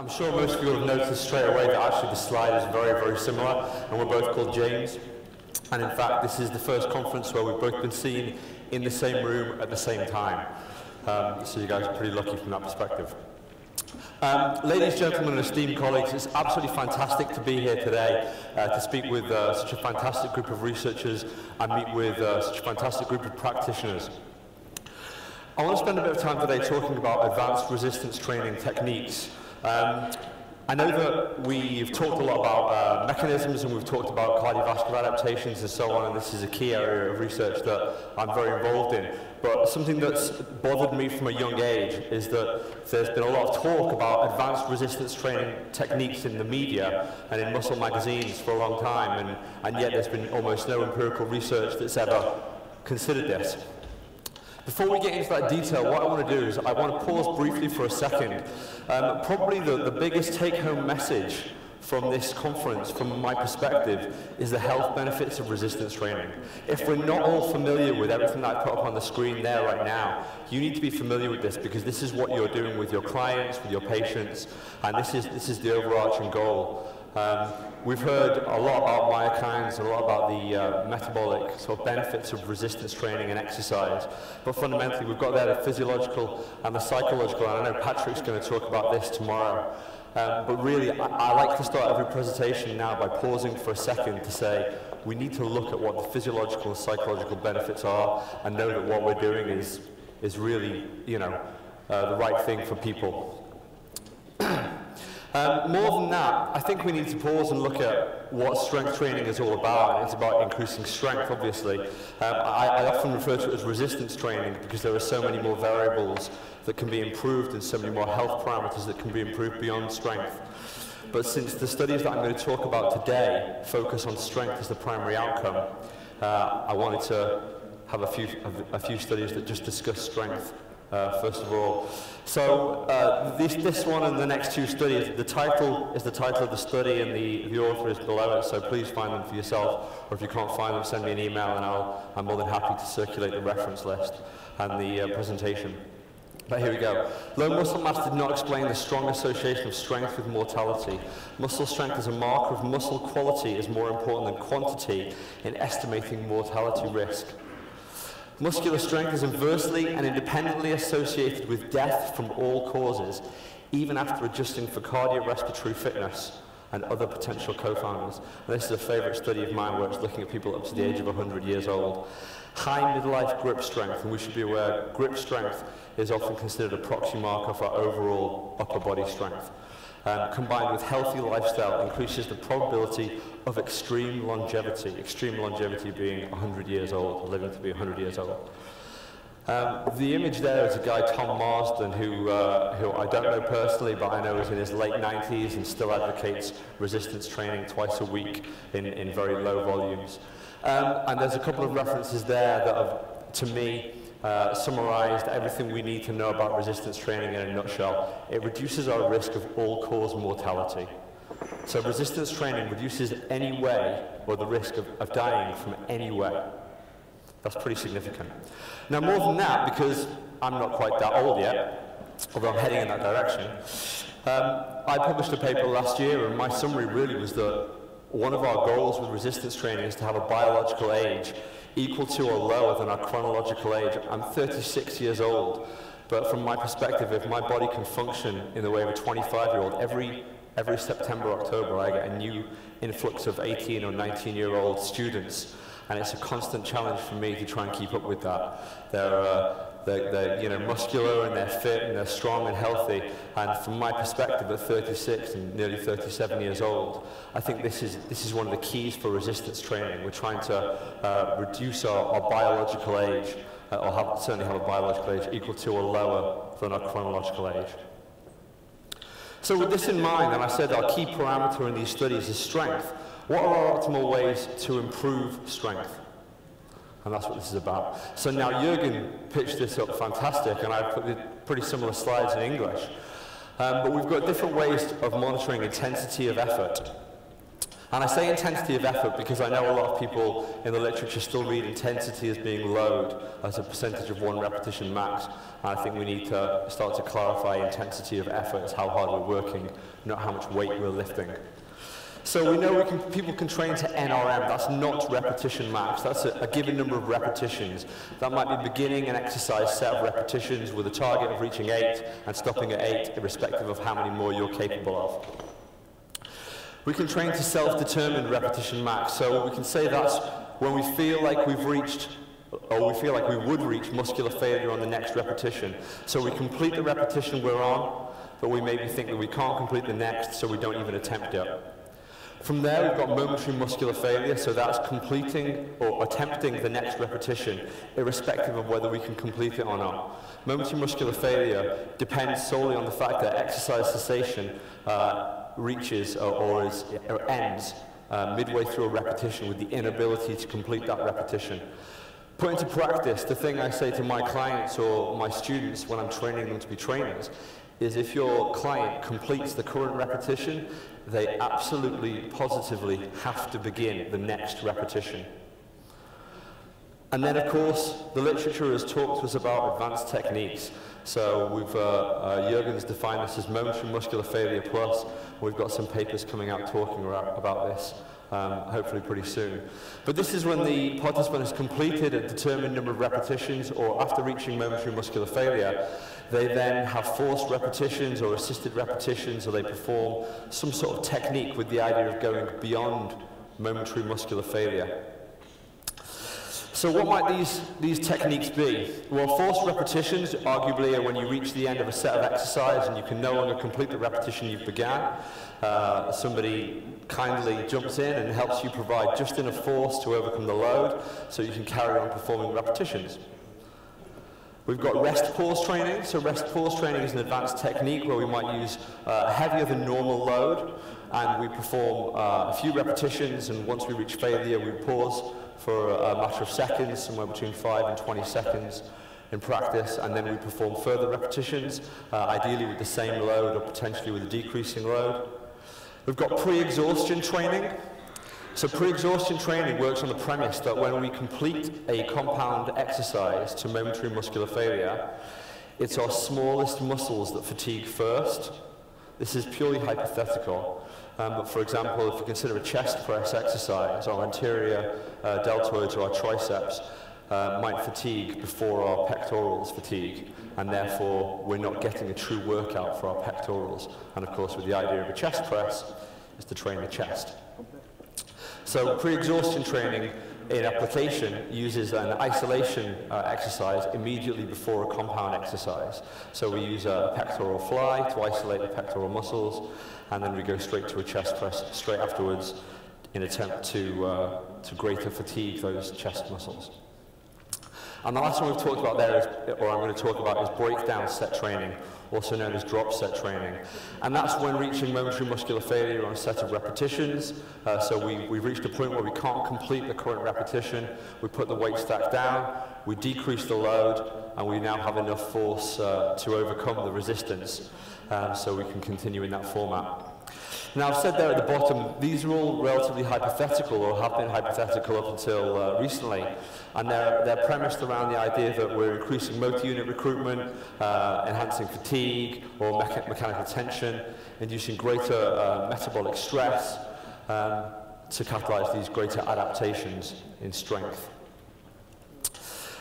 I'm sure most of you will have noticed straight away that actually the slide is very, very similar, and we're both called James. And in fact, this is the first conference where we've both been seen in the same room at the same time. So you guys are pretty lucky from that perspective. Ladies, gentlemen, and esteemed colleagues, it's absolutely fantastic to be here today to speak with such a fantastic group of researchers and meet with such a fantastic group of practitioners. I want to spend a bit of time today talking about advanced resistance training techniques. I know that we've talked a lot about mechanisms, and we've talked about cardiovascular adaptations and so on, and this is a key area of research that I'm very involved in. But something that's bothered me from a young age is that there's been a lot of talk about advanced resistance training techniques in the media and in muscle magazines for a long time, and yet there's been almost no empirical research that's ever considered this. Before we get into that detail, what I want to do is I want to pause briefly for a second. Probably the biggest take-home message from this conference, from my perspective, is the health benefits of resistance training. If we're not all familiar with everything that I put up on the screen there right now, you need to be familiar with this, because this is what you're doing with your clients, with your patients, and this is the overarching goal. We've heard a lot about myokines and a lot about the metabolic sort of benefits of resistance training and exercise, but fundamentally we've got there the physiological and the psychological, and I know Patrick's going to talk about this tomorrow. But really, I like to start every presentation now by pausing for a second to say we need to look at what the physiological and psychological benefits are and know that what we're doing is really, you know, the right thing for people. More than that, I think we need to pause and look at what strength training is all about, and it's about increasing strength, obviously. I often refer to it as resistance training because there are so many more variables that can be improved and so many more health parameters that can be improved beyond strength. But since the studies that I'm going to talk about today focus on strength as the primary outcome, I wanted to have a few studies that just discuss strength. First of all. So this one and the next two studies, the title is the title of the study and the author is below it, so please find them for yourself, or if you can't find them, send me an email and I'm more than happy to circulate the reference list and the presentation. But here we go. Low muscle mass did not explain the strong association of strength with mortality. Muscle strength as a marker of muscle quality is more important than quantity in estimating mortality risk. Muscular strength is inversely and independently associated with death from all causes, even after adjusting for cardiorespiratory fitness and other potential co-founders. This is a favourite study of mine where it's looking at people up to the age of 100 years old. High midlife grip strength, and we should be aware grip strength is often considered a proxy marker for overall upper body strength. Combined with healthy lifestyle increases the probability of extreme longevity being 100 years old, living to be 100 years old. The image there is a guy, Tom Marsden, who I don't know personally, but I know is in his late 90s and still advocates resistance training twice a week in very low volumes. And there's a couple of references there that have, to me, summarized everything we need to know about resistance training in a nutshell. It reduces our risk of all-cause mortality. So resistance training reduces any way, or the risk of dying from any way. That's pretty significant. Now, more than that, because I'm not quite that old yet, although I'm heading in that direction, I published a paper last year, and my summary really was that one of our goals with resistance training is to have a biological age equal to or lower than our chronological age. I'm 36 years old, but from my perspective, if my body can function in the way of a 25-year-old, every September, October, I get a new influx of 18 or 19-year-old students, and it's a constant challenge for me to try and keep up with that. They're you know, muscular and they're fit and they're strong and healthy, and from my perspective at 36 and nearly 37 years old, I think this is one of the keys for resistance training. We're trying to reduce our biological age, or certainly have a biological age equal to or lower than our chronological age. So with this in mind, and I said our key parameter in these studies is strength, what are our optimal ways to improve strength? And that's what this is about. So now Jürgen pitched this up fantastic, and I've put pretty similar slides in English. But we've got different ways of monitoring intensity of effort. And I say intensity of effort because I know a lot of people in the literature still read intensity as being load, as a percentage of one repetition max. And I think we need to start to clarify intensity of effort as how hard we're working, not how much weight we're lifting. So we know people can train to NRM, that's not repetition max, that's a given number of repetitions. That might be beginning an exercise set of repetitions with a target of reaching 8 and stopping at 8, irrespective of how many more you're capable of. We can train to self-determined repetition max, so we can say that's when we feel like we've reached, or we feel like we would reach muscular failure on the next repetition. So we complete the repetition we're on, but we maybe think that we can't complete the next, so we don't even attempt it. From there, we've got momentary muscular failure, so that's completing or attempting the next repetition, irrespective of whether we can complete it or not. Momentary muscular failure depends solely on the fact that exercise cessation reaches or ends midway through a repetition with the inability to complete that repetition. Put into practice, the thing I say to my clients or my students when I'm training them to be trainers is if your client completes the current repetition, they absolutely, positively have to begin the next repetition. And then, of course, the literature has talked to us about advanced techniques. So we've, Jürgen's defined this as momentary muscular failure plus. We've got some papers coming out talking about this, hopefully pretty soon. But this is when the participant has completed a determined number of repetitions, or after reaching momentary muscular failure, they then have forced repetitions or assisted repetitions, or they perform some sort of technique with the idea of going beyond momentary muscular failure. So what might these techniques be? Well, forced repetitions arguably are when you reach the end of a set of exercise and you can no longer complete the repetition you've began. Somebody kindly jumps in and helps you provide just enough force to overcome the load so you can carry on performing repetitions. We've got rest pause training. So rest pause training is an advanced technique where we might use heavier than normal load, and we perform a few repetitions, and once we reach failure we pause for a matter of seconds, somewhere between 5 and 20 seconds in practice, and then we perform further repetitions, ideally with the same load or potentially with a decreasing load. We've got pre-exhaustion training. So pre-exhaustion training works on the premise that when we complete a compound exercise to momentary muscular failure, it's our smallest muscles that fatigue first. This is purely hypothetical. But for example, if you consider a chest press exercise, our anterior deltoids or our triceps might fatigue before our pectorals fatigue, and therefore we're not getting a true workout for our pectorals. And of course, with the idea of a chest press is to train the chest. So pre-exhaustion training in application uses an isolation exercise immediately before a compound exercise. So we use a pectoral fly to isolate the pectoral muscles, and then we go straight to a chest press straight afterwards in an attempt to greater fatigue those chest muscles. And the last one we've talked about there is, or I'm going to talk about, is breakdown set training, also known as drop set training. And that's when reaching momentary muscular failure on a set of repetitions. So we've reached a point where we can't complete the current repetition. We put the weight stack down, we decrease the load, and we now have enough force to overcome the resistance, so we can continue in that format. Now, I've said there at the bottom, these are all relatively hypothetical, or have been hypothetical up until recently, and they're premised around the idea that we're increasing motor unit recruitment, enhancing fatigue or mechanical tension, inducing greater metabolic stress to catalyze these greater adaptations in strength.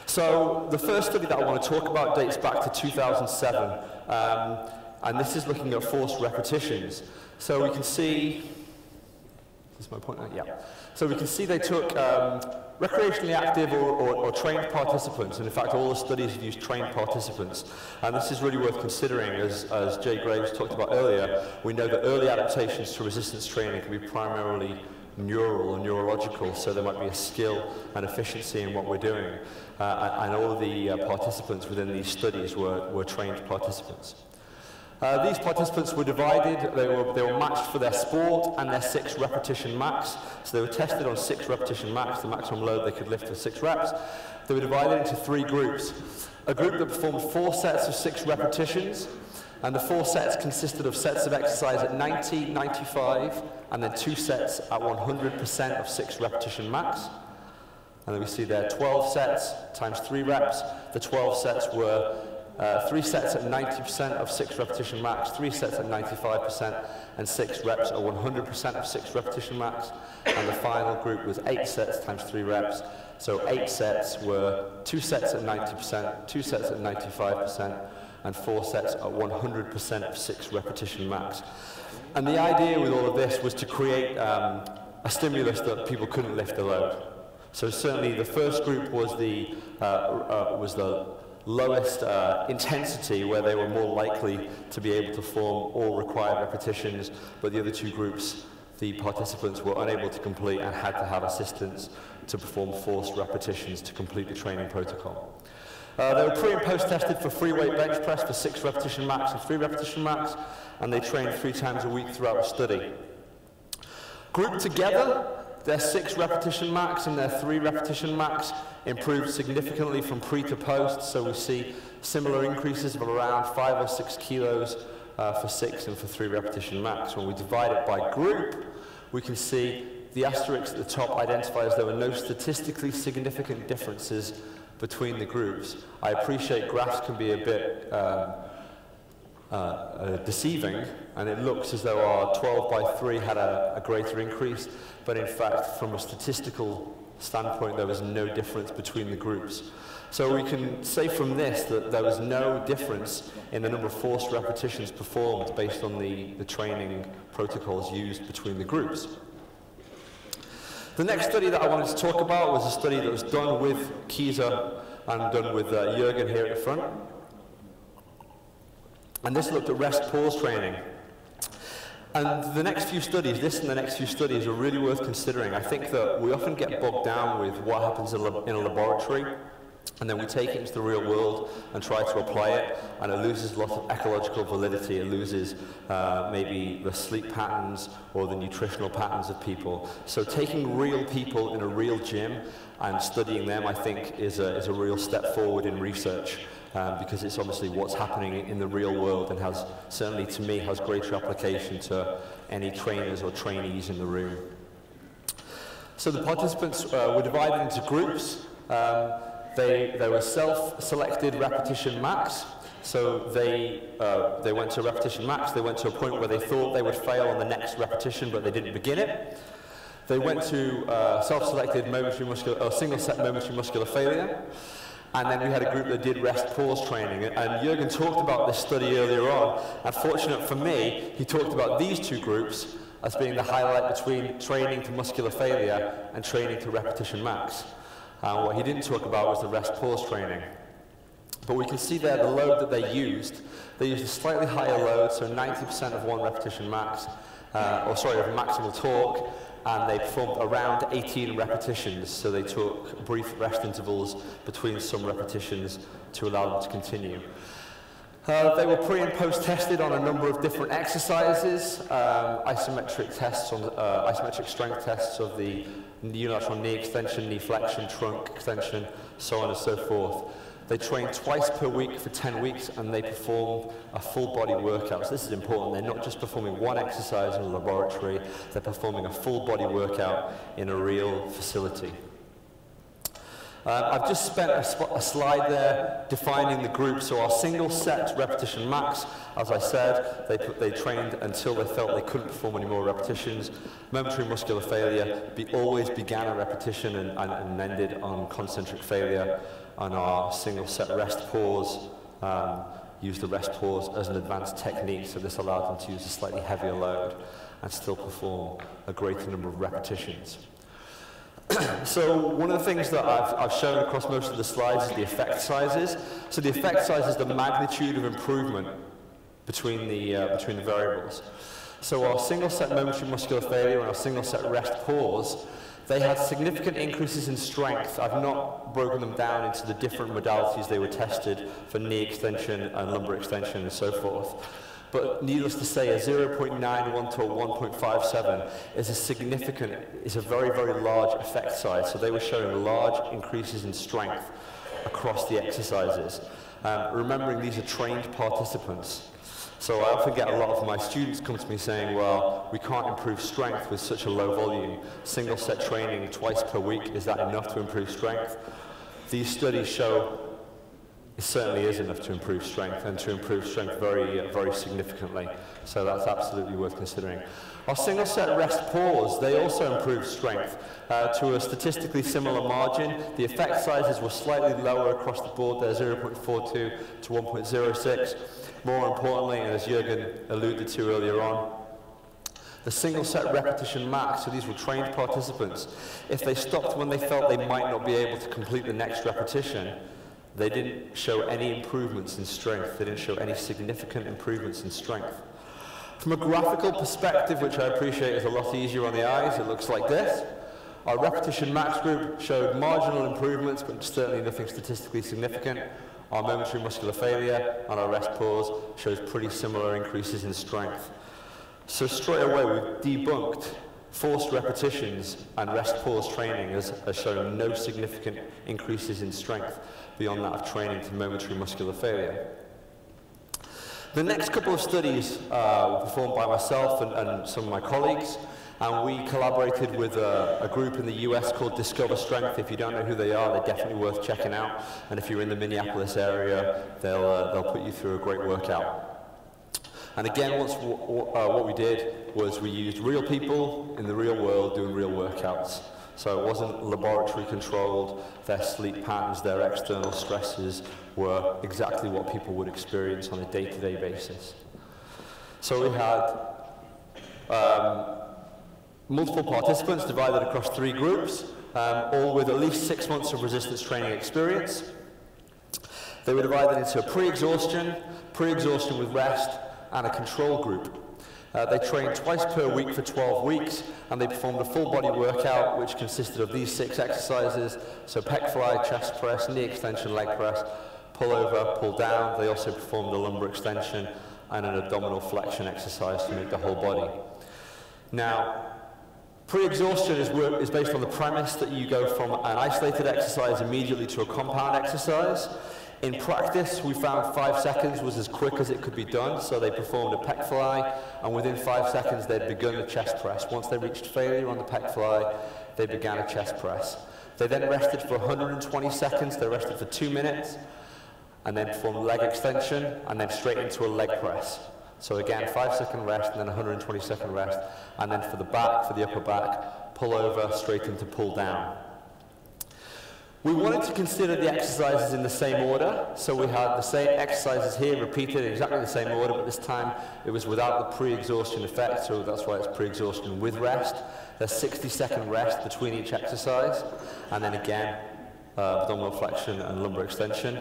So the first study that I want to talk about dates back to 2007, and this is looking at forced repetitions. So we can see, is this my point? Yeah. So we can see they took recreationally active or trained participants, and in fact all the studies have used trained participants. And this is really worth considering, as Jay Graves talked about earlier. We know that early adaptations to resistance training can be primarily neural or neurological, so there might be a skill and efficiency in what we're doing. And all of the participants within these studies were trained participants. These participants were divided, they were matched for their sport and their 6 repetition max. So they were tested on 6 repetition max, the maximum load they could lift for 6 reps. They were divided into 3 groups. A group that performed 4 sets of 6 repetitions, And the 4 sets consisted of sets of exercise at 90, 95, and then 2 sets at 100% of 6 repetition max. And then we see there 12 sets times 3 reps. The 12 sets were 3 sets at 90% of 6 repetition max, 3 sets at 95%, and 6 reps at 100% of 6 repetition max. And the final group was 8 sets times 3 reps. So 8 sets were 2 sets at 90%, 2 sets at 95%, and 4 sets at 100% of 6 repetition max. And the idea with all of this was to create a stimulus that people couldn't lift the load. So certainly the first group was the lowest intensity, where they were more likely to be able to perform all required repetitions, but the other 2 groups, the participants were unable to complete and had to have assistance to perform forced repetitions to complete the training protocol. They were pre- and post-tested for free weight bench press for 6 repetition max and 3 repetition max, and they trained 3 times a week throughout the study. Grouped together, their 6 repetition max and their 3 repetition max improved significantly from pre to post, so we see similar increases of around 5 or 6 kilos for 6 and for 3 repetition max. When we divide it by group, we can see the asterisk at the top identifies there were no statistically significant differences between the groups. I appreciate graphs can be a bit deceiving, and it looks as though our 12 by 3 had a greater increase, but in fact, from a statistical standpoint, there was no difference between the groups. So we can say from this that there was no difference in the number of forced repetitions performed based on the training protocols used between the groups. The next study that I wanted to talk about was a study that was done with Kieser and done with Jürgen here at the front. And this looked at rest-pause training. And the next few studies, this and the next few studies, are really worth considering. I think that we often get bogged down with what happens in a laboratory, and then we take it into the real world and try to apply it, and it loses a lot of ecological validity. It loses maybe the sleep patterns or the nutritional patterns of people. So taking real people in a real gym and studying them, I think, is a real step forward in research, because it's obviously what's happening in the real world, and has, certainly to me, has greater application to any trainers or trainees in the room. So the participants were divided into groups. They were self-selected repetition max, so they went to repetition max. They went to a point where they thought they would fail on the next repetition, but they didn't begin it. They went to self-selected single-set momentary muscular failure, and then we had a group that did rest-pause training. And Jürgen talked about this study earlier on, and fortunate for me, he talked about these 2 groups as being the highlight between training to muscular failure and training to repetition max. What he didn't talk about was the rest-pause training. But we can see there the load that they used a slightly higher load, so 90% of 1 repetition max, of maximal torque, and they performed around 18 repetitions, so they took brief rest intervals between some repetitions to allow them to continue. They were pre- and post-tested on a number of different exercises, isometric tests, isometric strength tests of the unilateral knee extension, knee flexion, trunk extension, so on and so forth. They trained twice per week for 10 weeks, and they performed a full body workout. So this is important. They're not just performing one exercise in a laboratory, they're performing a full body workout in a real facility. I've just spent a slide there defining the group. So our single set repetition max, as I said, they trained until they felt they couldn't perform any more repetitions. Momentary muscular failure always began a repetition and ended on concentric failure. And our single set rest pause used the rest pause as an advanced technique, so this allowed them to use a slightly heavier load and still perform a greater number of repetitions. So one of the things that I've shown across most of the slides is the effect sizes. So the effect size is the magnitude of improvement between the variables. So our single set momentary muscular failure and our single set rest pause, they had significant increases in strength. I've not broken them down into the different modalities they were tested for knee extension and lumbar extension and so forth. But needless to say, a 0.91 to a 1.57 is a very, very large effect size. So they were showing large increases in strength across the exercises. Remembering these are trained participants. So I often get a lot of my students come to me saying, well, we can't improve strength with such a low volume. Single set training twice per week, is that enough to improve strength? These studies show it certainly is enough to improve strength, and to improve strength very significantly. So that's absolutely worth considering. Our single set rest pause, they also improved strength to a statistically similar margin. The effect sizes were slightly lower across the board there, 0.42 to 1.06. More importantly, and as Jürgen alluded to earlier on, the single set repetition max, so these were trained participants, if they stopped when they felt they might not be able to complete the next repetition, they didn't show any improvements in strength. They didn't show any significant improvements in strength. From a graphical perspective, which I appreciate is a lot easier on the eyes, it looks like this. Our repetition max group showed marginal improvements, but certainly nothing statistically significant. Our momentary muscular failure and our rest pause shows pretty similar increases in strength. So straight away, we've debunked forced repetitions and rest pause training has shown no significant increases in strength beyond that of training to momentary muscular failure. The next couple of studies were performed by myself and some of my colleagues, and we collaborated with a group in the US called Discover Strength. If you don't know who they are, they're definitely worth checking out, and if you're in the Minneapolis area, they'll put you through a great workout. And again, what we did was we used real people in the real world doing real workouts. So it wasn't laboratory controlled. Their sleep patterns, their external stresses were exactly what people would experience on a day-to-day basis. So we had multiple participants divided across 3 groups, all with at least 6 months of resistance training experience. They were divided into pre-exhaustion with rest, and a control group. They trained twice per week for 12 weeks, and they performed a full body workout which consisted of these 6 exercises. So pec fly, chest press, knee extension, leg press, pull over, pull down. They also performed a lumbar extension and an abdominal flexion exercise to make the whole body. Now, pre-exhaustion is based on the premise that you go from an isolated exercise immediately to a compound exercise. In practice, we found 5 seconds was as quick as it could be done, so they performed a pec fly, and within 5 seconds they'd begun a chest press. Once they reached failure on the pec fly, they began a chest press. They then rested for 120 seconds, they rested for 2 minutes, and then performed leg extension, and then straight into a leg press. So again, 5-second rest, and then 120-second rest, and then for the back, for the upper back, pull over, straight into pull down. We wanted to consider the exercises in the same order, so we had the same exercises here repeated in exactly the same order, but this time it was without the pre-exhaustion effect, so that's why it's pre-exhaustion with rest. There's 60-second rest between each exercise, and then again, abdominal flexion and lumbar extension.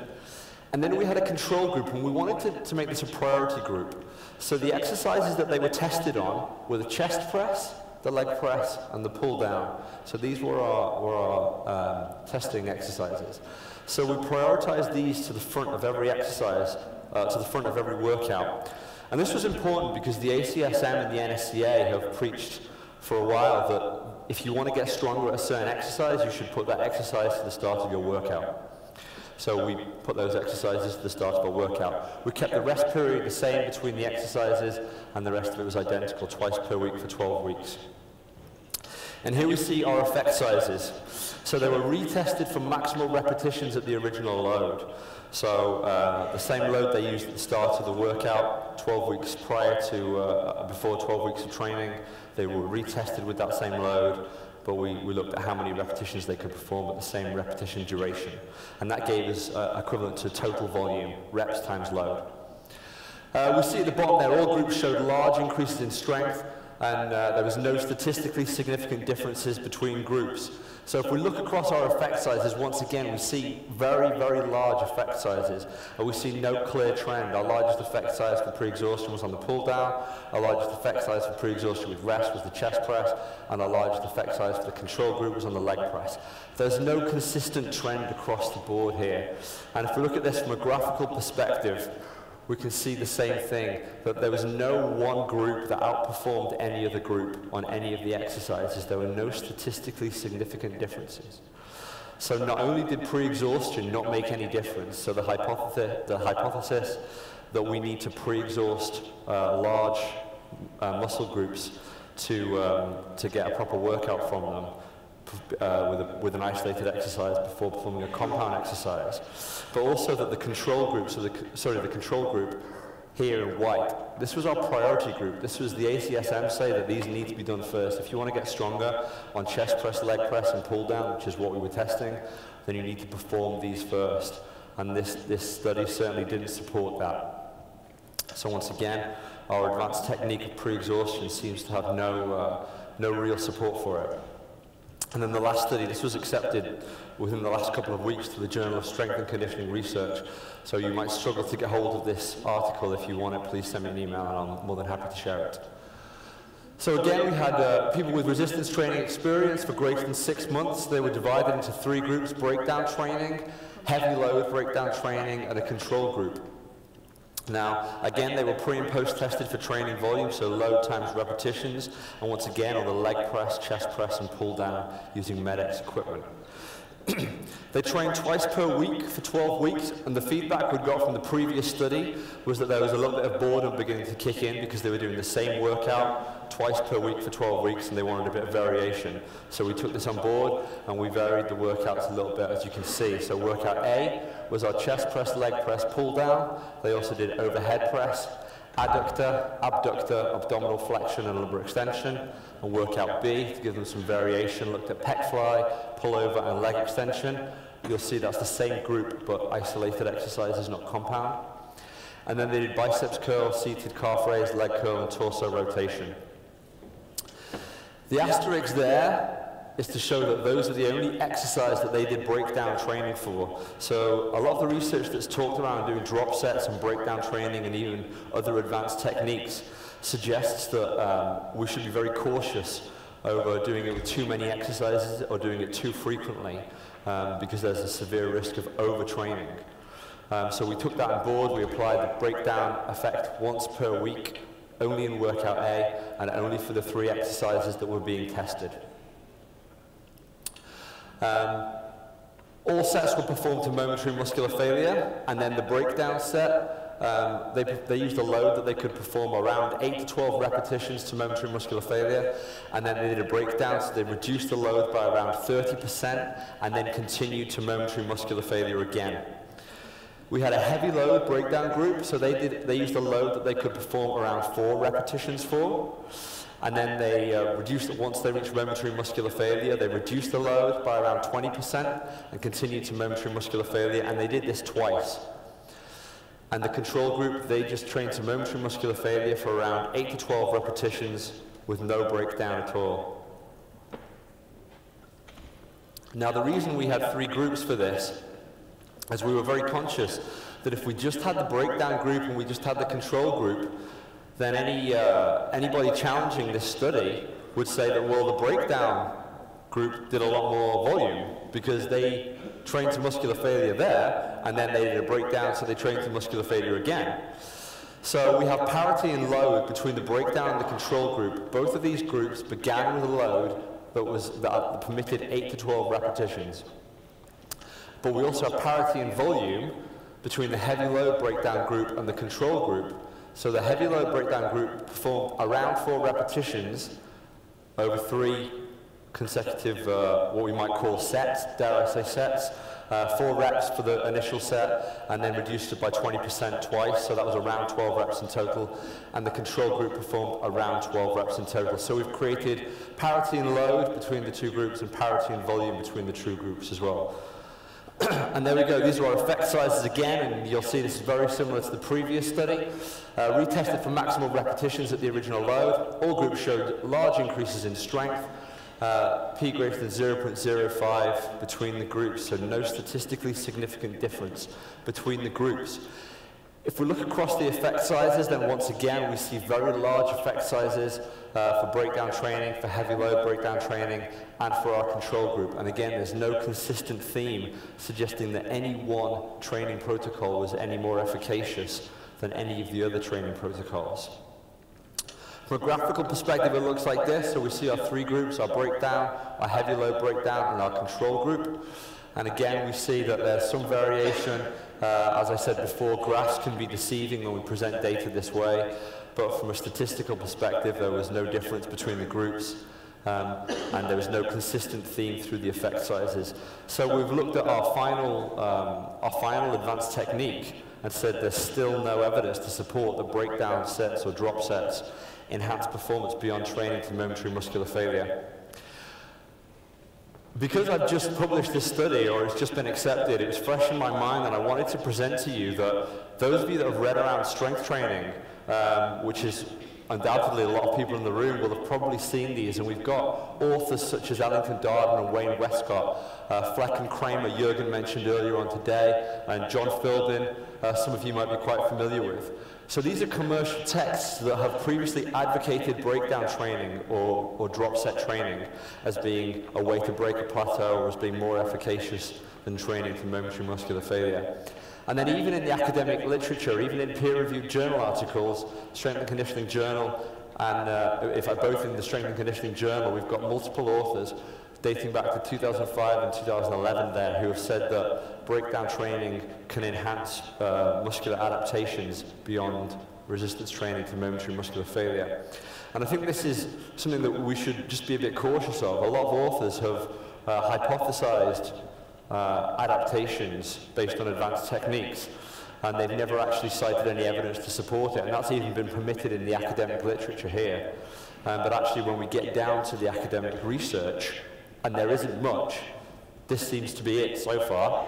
And then we had a control group, and we wanted to make this a priority group. So the exercises that they were tested on were the chest press, the leg press, and the pull down. So these were our testing exercises. So we prioritized these to the front of every exercise, to the front of every workout. And this was important because the ACSM and the NSCA have preached for a while that if you want to get stronger at a certain exercise, you should put that exercise to the start of your workout. So we put those exercises to the start of our workout. We kept the rest period the same between the exercises, and the rest of it was identical, twice per week for 12 weeks. And here we see our effect sizes. So they were retested for maximal repetitions at the original load. So the same load they used at the start of the workout, 12 weeks prior to, before 12 weeks of training, they were retested with that same load. But we looked at how many repetitions they could perform at the same repetition duration. And that gave us equivalent to total volume, reps times load. We see at the bottom there, all groups showed large increases in strength, and there was no statistically significant differences between groups. So if we look across our effect sizes, once again, we see very, very large effect sizes, and we see no clear trend. Our largest effect size for pre-exhaustion was on the pull down, our largest effect size for pre-exhaustion with rest was the chest press, and our largest effect size for the control group was on the leg press. There's no consistent trend across the board here. And if we look at this from a graphical perspective, we can see the same thing, that there was no one group that outperformed any other group on any of the exercises. There were no statistically significant differences. So not only did pre-exhaustion not make any difference, so the hypothesis that we need to pre-exhaust large muscle groups to get a proper workout from them with an isolated exercise before performing a compound exercise, but also that the control group, the control group here in white, this was our priority group. This was the ACSM say that these need to be done first. If you want to get stronger on chest press, leg press, and pull down, which is what we were testing, then you need to perform these first. And this study certainly didn't support that. So once again, our advanced technique of pre-exhaustion seems to have no real support for it. And then the last study, this was accepted within the last couple of weeks to the Journal of Strength and Conditioning Research. So you might struggle to get hold of this article. If you want it, please send me an email and I'm more than happy to share it. So again, we had people with resistance training experience for greater than 6 months. They were divided into 3 groups: breakdown training, heavy load breakdown training, and a control group. Now, again, they were pre and post tested for training volume, so load times repetitions, and once again on the leg press, chest press, and pull down using Med-X equipment. They trained twice per week for 12 weeks, and the feedback we got from the previous study was that there was a little bit of boredom beginning to kick in because they were doing the same workout twice per week for 12 weeks, and they wanted a bit of variation. So we took this on board, and we varied the workouts a little bit, as you can see. So workout A was our chest press, leg press, pull down. They also did overhead press, adductor, abductor, abdominal flexion, and lumbar extension. And workout B, to give them some variation, looked at pec fly, pullover, and leg extension. You'll see that's the same group, but isolated exercises, not compound. And then they did biceps curl, seated calf raise, leg curl, and torso rotation. The asterisk there is to show that those are the only exercise that they did breakdown training for. So a lot of the research that's talked around doing drop sets and breakdown training and even other advanced techniques suggests that we should be very cautious over doing it with too many exercises or doing it too frequently because there's a severe risk of overtraining. So we took that on board. We applied the breakdown effect once per week, only in workout A, and only for the 3 exercises that were being tested. All sets were performed to momentary muscular failure, and then the breakdown set, they used a load that they could perform around 8 to 12 repetitions to momentary muscular failure, and then they did a breakdown, so they reduced the load by around 30%, and then continued to momentary muscular failure again. We had a heavy load breakdown group, so they used a load that they could perform around 4 repetitions for. And then they reduced it once they reached momentary muscular failure. They reduced the load by around 20% and continued to momentary muscular failure, and they did this twice. And the control group, they just trained to momentary muscular failure for around 8 to 12 repetitions with no breakdown at all. Now, the reason we had 3 groups for this is we were very conscious that if we just had the breakdown group and we just had the control group, then anybody challenging this study would say that, well, the breakdown group did a lot more volume because they trained to muscular failure there, and then they did a breakdown, so they trained to muscular failure again. So we have parity in load between the breakdown and the control group. Both of these groups began with a load that permitted 8 to 12 repetitions. But we also have parity in volume between the heavy load breakdown group and the control group. So the heavy load breakdown group performed around 4 repetitions over 3 consecutive, what we might call sets, dare I say sets. 4 reps for the initial set, and then reduced it by 20% twice, so that was around 12 reps in total. And the control group performed around 12 reps in total. So we've created parity in load between the 2 groups and parity in volume between the 2 groups as well. And there we go, these are our effect sizes again, and you'll see this is very similar to the previous study. Retested for maximal repetitions at the original load. All groups showed large increases in strength, P greater than 0.05 between the groups, so no statistically significant difference between the groups. If we look across the effect sizes, then once again we see very large effect sizes for breakdown training, for heavy load breakdown training, and for our control group. And again, there's no consistent theme suggesting that any one training protocol was any more efficacious than any of the other training protocols. From a graphical perspective, it looks like this. So we see our three groups, our breakdown, our heavy load breakdown, and our control group. And again, we see that there's some variation. As I said before, graphs can be deceiving when we present data this way. But from a statistical perspective, there was no difference between the groups. And there was no consistent theme through the effect sizes. So we've looked at our final advanced technique and said there's still no evidence to support that breakdown sets or drop sets enhance performance beyond training to momentary muscular failure. Because I've just published this study, or it's just been accepted, it was fresh in my mind, and I wanted to present to you that those of you that have read around strength training, which is undoubtedly a lot of people in the room will have probably seen these, and we've got authors such as Ellington Darden and Wayne Westcott, Fleck and Kramer, Jürgen mentioned earlier on today, and John Philbin, some of you might be quite familiar with. So these are commercial texts that have previously advocated breakdown training or drop set training as being a way to break a plateau or as being more efficacious than training for momentary muscular failure. And then even in the academic literature, even in peer-reviewed journal articles, Strength and Conditioning Journal, and both in the Strength and Conditioning Journal, we've got multiple authors dating back to 2005 and 2011 there who have said that breakdown training can enhance muscular adaptations beyond resistance training to momentary muscular failure. And I think this is something that we should just be a bit cautious of. A lot of authors have hypothesized adaptations based on advanced techniques, and they've never actually cited any evidence to support it, and that's even been permitted in the academic literature here. But actually when we get down to the academic research, and there isn't much, this seems to be it so far.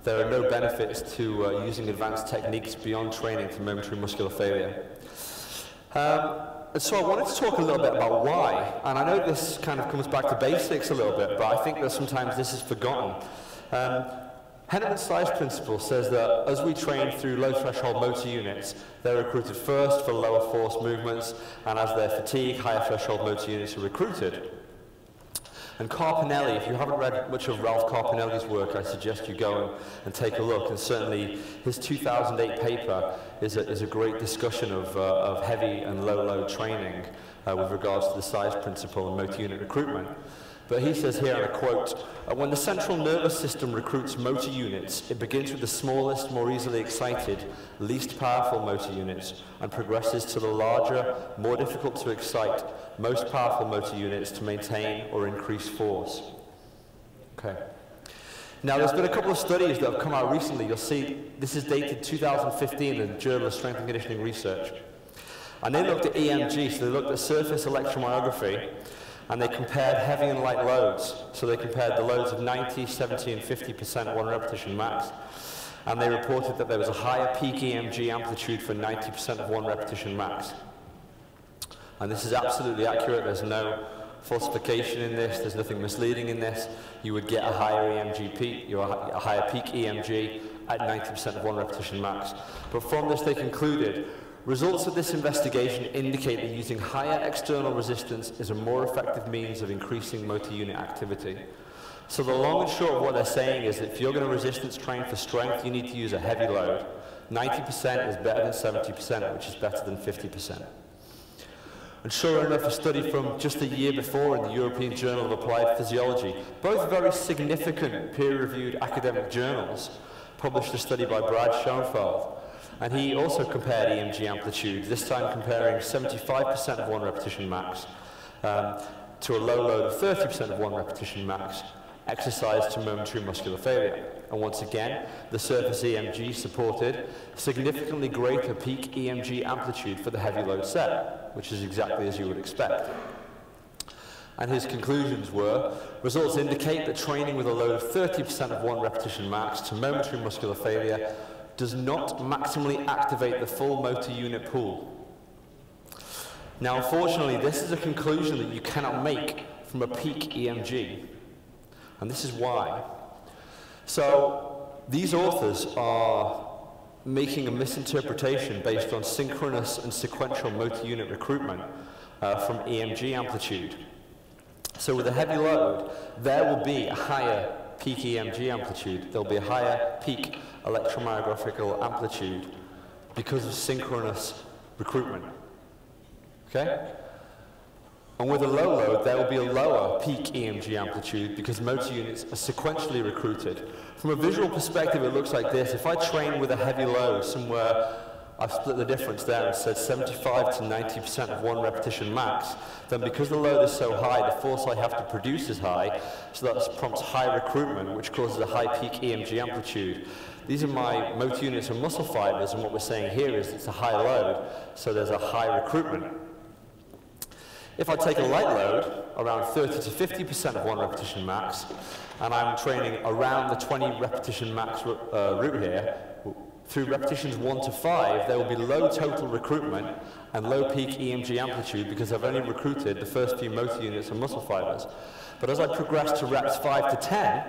There are no benefits to using advanced techniques beyond training for momentary muscular failure. And so I wanted to talk a little bit about why, and I know this kind of comes back to basics a little bit, but I think that sometimes this is forgotten. Henneman's size principle says that as we train through low threshold motor units, they're recruited first for lower force movements, and as they're fatigued, higher threshold motor units are recruited. And Carpinelli, if you haven't read much of Ralph Carpinelli's work, I suggest you go and take a look. And certainly his 2008 paper is a great discussion of heavy and low load training with regards to the size principle and motor unit recruitment. But he says here, and I quote, when the central nervous system recruits motor units, it begins with the smallest, more easily excited, least powerful motor units, and progresses to the larger, more difficult to excite, most powerful motor units to maintain or increase force. Okay. Now, there's been a couple of studies that have come out recently. You'll see this is dated 2015 in the Journal of Strength and Conditioning Research. And they looked at EMG, so they looked at surface electromyography, and they compared heavy and light loads. So they compared the loads of 90, 70, and 50% one repetition max. And they reported that there was a higher peak EMG amplitude for 90% of one repetition max. And this is absolutely accurate. There's no falsification in this. There's nothing misleading in this. You would get a higher EMG peak, a higher peak EMG at 90% of one repetition max. But from this, they concluded, results of this investigation indicate that using higher external resistance is a more effective means of increasing motor unit activity. So the long and short of what they're saying is that if you're going to resistance train for strength, you need to use a heavy load. 90% is better than 70%, which is better than 50%. And sure enough, a study from just a year before in the European Journal of Applied Physiology, both very significant peer-reviewed academic journals, published a study by Brad Schoenfeld. And he also compared EMG amplitude, this time comparing 75% of one repetition max to a low load of 30% of one repetition max, exercise to momentary muscular failure. And once again, the surface EMG supported significantly greater peak EMG amplitude for the heavy load set, which is exactly as you would expect. And his conclusions were, results indicate that training with a load of 30% of one repetition max to momentary muscular failure does not maximally activate the full motor unit pool. Now, unfortunately, this is a conclusion that you cannot make from a peak EMG. And this is why. So, these authors are making a misinterpretation based on synchronous and sequential motor unit recruitment from EMG amplitude. So with a heavy load, there will be a higher peak EMG amplitude. There will be a higher peak electromyographical amplitude because of synchronous recruitment. okay? And with a low load, there will be a lower peak EMG amplitude because motor units are sequentially recruited. From a visual perspective, it looks like this. If I train with a heavy load somewhere, I've split the difference there and said 75 to 90% of one repetition max, then because the load is so high, the force I have to produce is high, so that prompts high recruitment, which causes a high peak EMG amplitude. These are my motor units and muscle fibers, and what we're saying here is it's a high load, so there's a high recruitment. If I take a light load, around 30 to 50% of one repetition max, and I'm training around the 20 repetition max route here, through repetitions 1 to 5, there will be low total recruitment and low peak EMG amplitude because I've only recruited the first few motor units and muscle fibers. But as I progress to reps 5 to 10,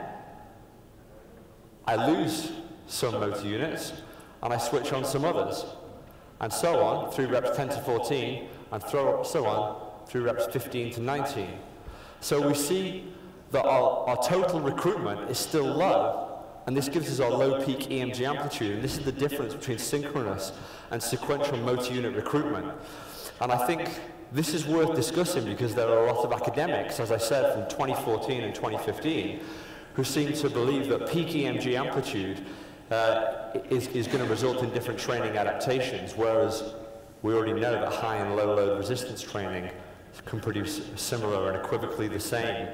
I lose some motor units and I switch on some others. And so on through reps 10 to 14, and so on through reps 15 to 19. So we see that our total recruitment is still low, and this gives us our low peak EMG amplitude, and this is the difference between synchronous and sequential motor unit recruitment. And I think this is worth discussing because there are a lot of academics, as I said, from 2014 and 2015, who seem to believe that peak EMG amplitude is going to result in different training adaptations, whereas we already know that high and low load resistance training can produce similar and equivocally the same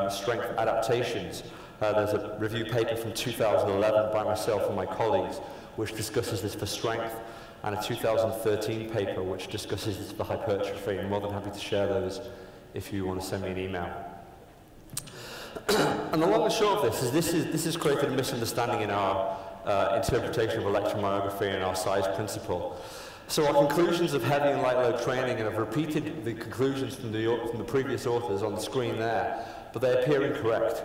strength adaptations. There's a review paper from 2011 by myself and my colleagues which discusses this for strength, and a 2013 paper which discusses this for hypertrophy. I'm more than happy to share those if you want to send me an email. And the long and short of this is this has created a misunderstanding in our interpretation of electromyography and our size principle. So our conclusions of heavy and light load training, and I've repeated the conclusions from the previous authors on the screen there, but they appear incorrect.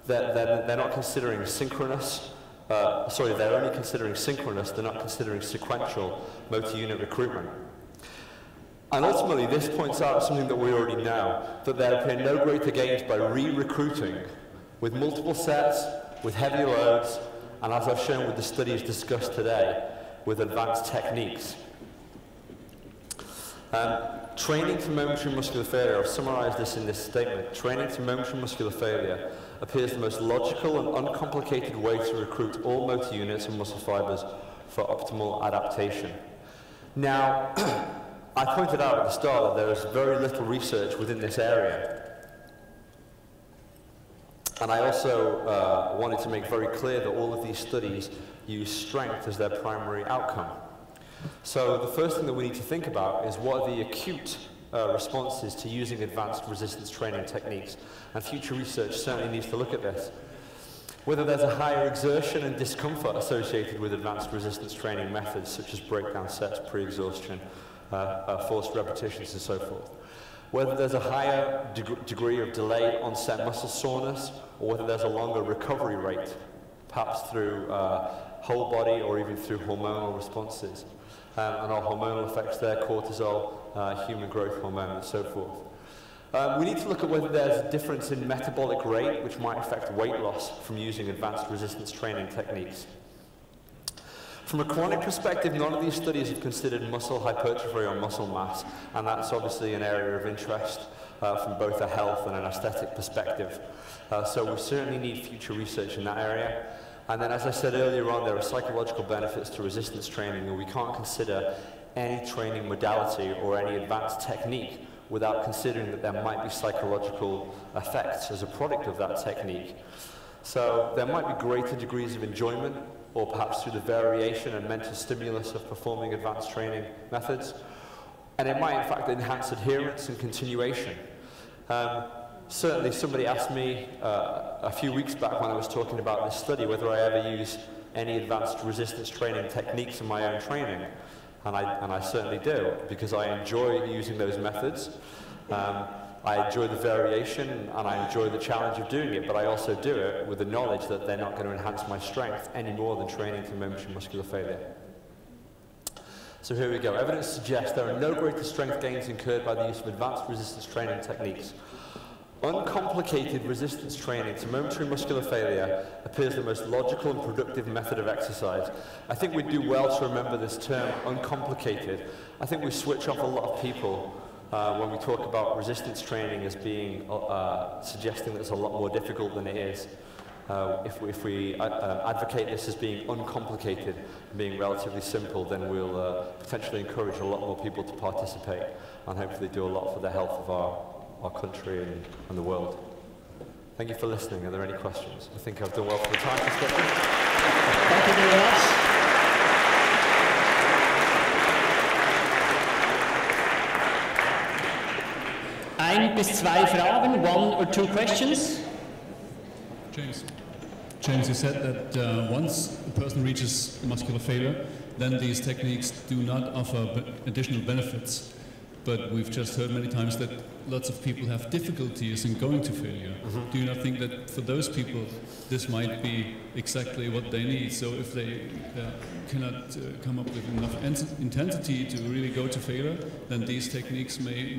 They're not considering synchronous, they're only considering synchronous, they're not considering sequential motor unit recruitment. And ultimately this points out something that we already know, that there appear no greater gains by re-recruiting with multiple sets, with heavy loads, and as I've shown with the studies discussed today, with advanced techniques. Training to momentary muscular failure, I've summarized this in this statement, training to momentary muscular failure appears the most logical and uncomplicated way to recruit all motor units and muscle fibers for optimal adaptation. Now, I pointed out at the start that there is very little research within this area. And I also wanted to make very clear that all of these studies use strength as their primary outcome. So the first thing that we need to think about is what are the acute responses to using advanced resistance training techniques, and future research certainly needs to look at this. Whether there's a higher exertion and discomfort associated with advanced resistance training methods such as breakdown sets, pre-exhaustion, forced repetitions and so forth. Whether there's a higher degree of delayed onset muscle soreness, or whether there's a longer recovery rate, perhaps through whole body or even through hormonal responses. And our hormonal effects there, cortisol, human growth hormone, and so forth. We need to look at whether there's a difference in metabolic rate, which might affect weight loss from using advanced resistance training techniques. From a chronic perspective, none of these studies have considered muscle hypertrophy or muscle mass, and that's obviously an area of interest from both a health and an aesthetic perspective. So we certainly need future research in that area. And then, as I said earlier on, there are psychological benefits to resistance training, and we can't consider any training modality or any advanced technique without considering that there might be psychological effects as a product of that technique. So there might be greater degrees of enjoyment, or perhaps through the variation and mental stimulus of performing advanced training methods. And it might in fact enhance adherence and continuation. Certainly somebody asked me a few weeks back when I was talking about this study whether I ever use any advanced resistance training techniques in my own training. And I certainly do, because I enjoy using those methods. I enjoy the variation and I enjoy the challenge of doing it, but I also do it with the knowledge that they're not going to enhance my strength any more than training to momentary muscular failure. So here we go. Evidence suggests there are no greater strength gains incurred by the use of advanced resistance training techniques. Uncomplicated resistance training to momentary muscular failure appears the most logical and productive method of exercise. I think we do well to remember this term, uncomplicated. I think we switch off a lot of people when we talk about resistance training as being suggesting that it's a lot more difficult than it is. If we advocate this as being uncomplicated, being relatively simple, then we'll potentially encourage a lot more people to participate and hopefully do a lot for the health of our country and the world. Thank you for listening. Are there any questions? I think I've done well for the time perspective. Thank you very much. Ein bis zwei Fragen, 1 or 2 questions. James, you said that once a person reaches muscular failure, then these techniques do not offer additional benefits. But we've just heard many times that lots of people have difficulties in going to failure. Do you not think that for those people this might be exactly what they need? So if they cannot come up with enough intensity to really go to failure, then these techniques make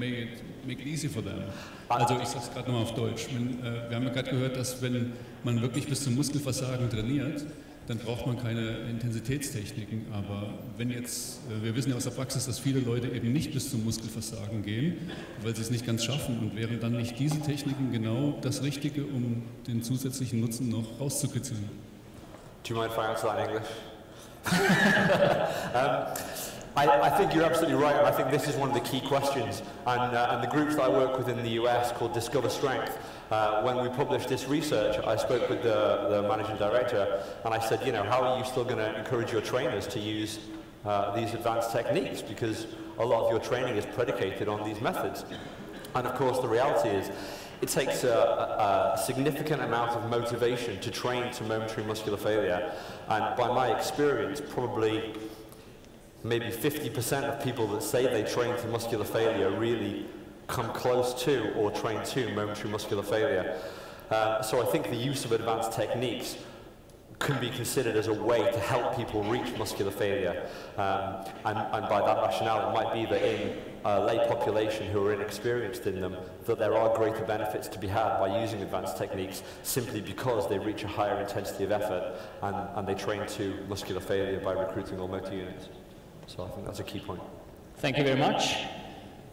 it easy for them. Also ich sage es gerade nochmal auf Deutsch. Wir haben ja gerade gehört, dass wenn man wirklich bis zum Muskelversagen trainiert, dann braucht man keine Intensitätstechniken. Aber wenn jetzt, wir wissen ja aus der Praxis, dass viele Leute eben nicht bis zum Muskelversagen gehen, weil sie es nicht ganz schaffen, und wären dann nicht diese Techniken genau das Richtige, um den zusätzlichen Nutzen noch rauszukitzeln? Do you mind if I answer that in English? I think you're absolutely right, and I think this is one of the key questions. And the groups that I work with in the US called Discover Strength, when we published this research, I spoke with the managing director, and I said, you know, how are you still going to encourage your trainers to use these advanced techniques? Because a lot of your training is predicated on these methods. And of course, the reality is, it takes a significant amount of motivation to train to momentary muscular failure. And by my experience, probably maybe 50% of people that say they train to muscular failure really come close to or train to momentary muscular failure. So I think the use of advanced techniques can be considered as a way to help people reach muscular failure. And by that rationale, it might be that in a lay population who are inexperienced in them, that there are greater benefits to be had by using advanced techniques simply because they reach a higher intensity of effort and they train to muscular failure by recruiting all motor units. So I think that's a key point. Thank you very much.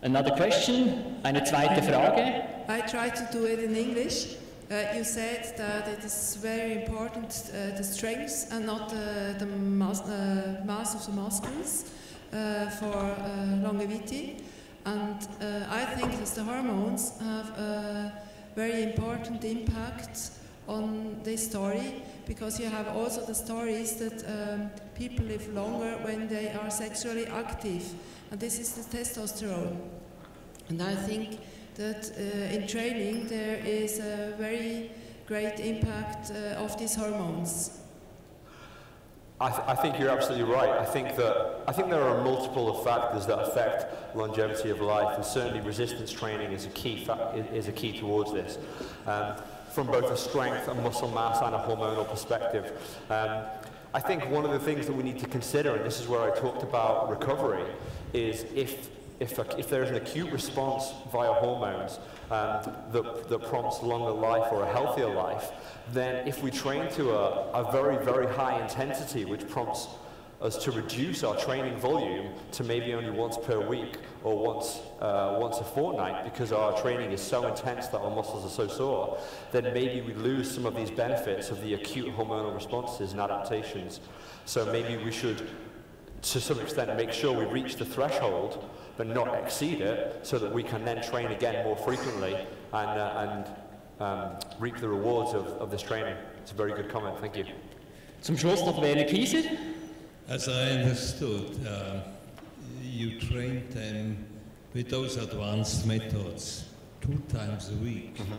Another question, eine zweite Frage. I try to do it in English. You said that it is very important the strength and not the mass of the muscles for longevity. And I think that the hormones have a very important impact on this story, because you have also the stories that people live longer when they are sexually active, and this is the testosterone. And I think that in training there is a very great impact of these hormones. I think you're absolutely right. I think there are multiple factors that affect longevity of life, and certainly resistance training is a key towards this. From both a strength, a muscle mass, and a hormonal perspective. I think one of the things that we need to consider, and this is where I talked about recovery, is if there is an acute response via hormones that prompts longer life or a healthier life, then if we train to a very, very high intensity, which prompts us to reduce our training volume to maybe only once per week or once a fortnight, because our training is so intense that our muscles are so sore, then maybe we lose some of these benefits of the acute hormonal responses and adaptations. So maybe we should, to some extent, make sure we reach the threshold but not exceed it, so that we can then train again more frequently and reap the rewards of this training. It's a very good comment, thank you. Zum Schluss noch Werner Kieser. As I understood, you train them with those advanced methods 2 times a week. Mm-hmm.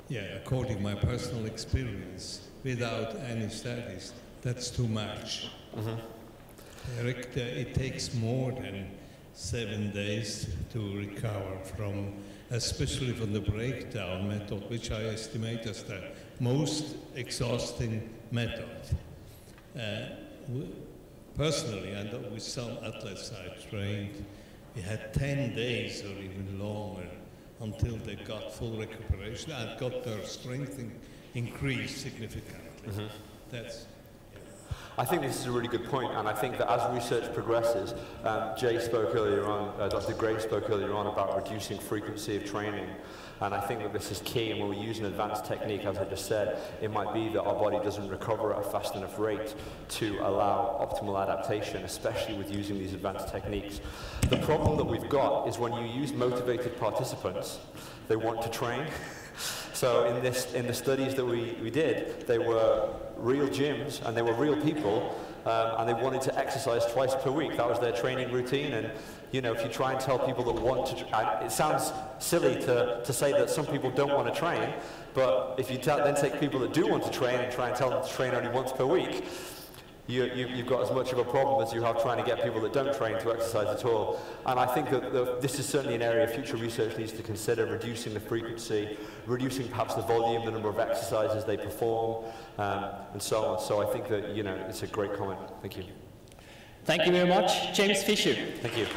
Yeah, according to my personal experience, without any studies, that's too much. Mm-hmm. It takes more than 7 days to recover from, especially from the breakdown method, which I estimate as the most exhausting method. Personally, and with some athletes I trained, we had 10 days or even longer until they got full recuperation and got their strength increased significantly. Mm-hmm. That's. I think this is a really good point, and I think that as research progresses, Jay spoke earlier on, Dr. Gray spoke earlier on about reducing frequency of training, and I think that this is key, and when we use an advanced technique, as I just said, it might be that our body doesn't recover at a fast enough rate to allow optimal adaptation, especially with using these advanced techniques. The problem that we've got is when you use motivated participants, they want to train. So in the studies that we did, they were real gyms and they were real people, and they wanted to exercise twice per week. That was their training routine. And you know, if you try and tell people that want to, it sounds silly to say that some people don't want to train, but if you then take people that do want to train and try and tell them to train only once per week, you've got as much of a problem as you have trying to get people that don't train to exercise at all. And I think that this is certainly an area future research needs to consider, reducing the frequency, reducing perhaps the volume, the number of exercises they perform, and so on. So I think that, you know, it's a great comment. Thank you. Thank you very much. James Fisher. Thank you.